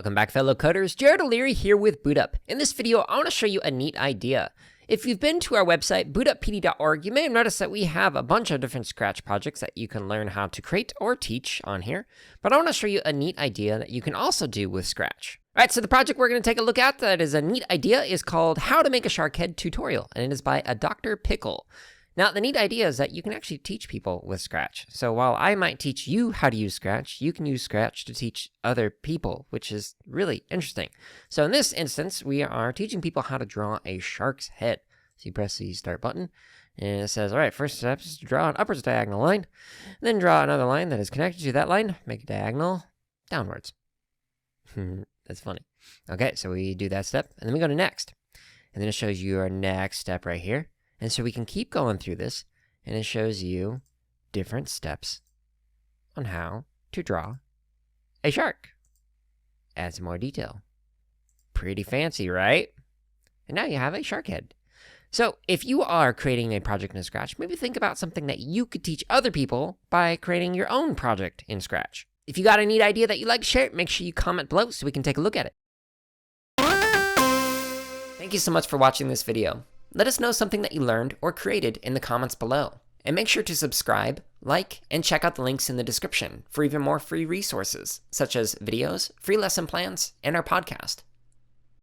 Welcome back, fellow coders. Jared O'Leary here with BootUp. In this video, I want to show you a neat idea. If you've been to our website, bootuppd.org, you may have noticed that we have a bunch of different Scratch projects that you can learn how to create or teach on here. But I want to show you a neat idea that you can also do with Scratch. All right, so the project we're going to take a look at that is a neat idea is called How to Make a Shark Head Tutorial, and it is by a Dr. Pickle. Now, the neat idea is that you can actually teach people with Scratch. So while I might teach you how to use Scratch, you can use Scratch to teach other people, which is really interesting. So in this instance, we are teaching people how to draw a shark's head. So you press the start button, and it says, all right, first step is to draw an upwards diagonal line, then draw another line that is connected to that line, make a diagonal downwards. That's funny. Okay, so we do that step, and then we go to next. And then it shows you our next step right here. And so we can keep going through this, and it shows you different steps on how to draw a shark. Add some more detail. Pretty fancy, right? And now you have a shark head. So if you are creating a project in Scratch, maybe think about something that you could teach other people by creating your own project in Scratch. If you got a neat idea that you'd like to share, make sure you comment below so we can take a look at it. Thank you so much for watching this video. Let us know something that you learned or created in the comments below. And make sure to subscribe, like, and check out the links in the description for even more free resources, such as videos, free lesson plans, and our podcast.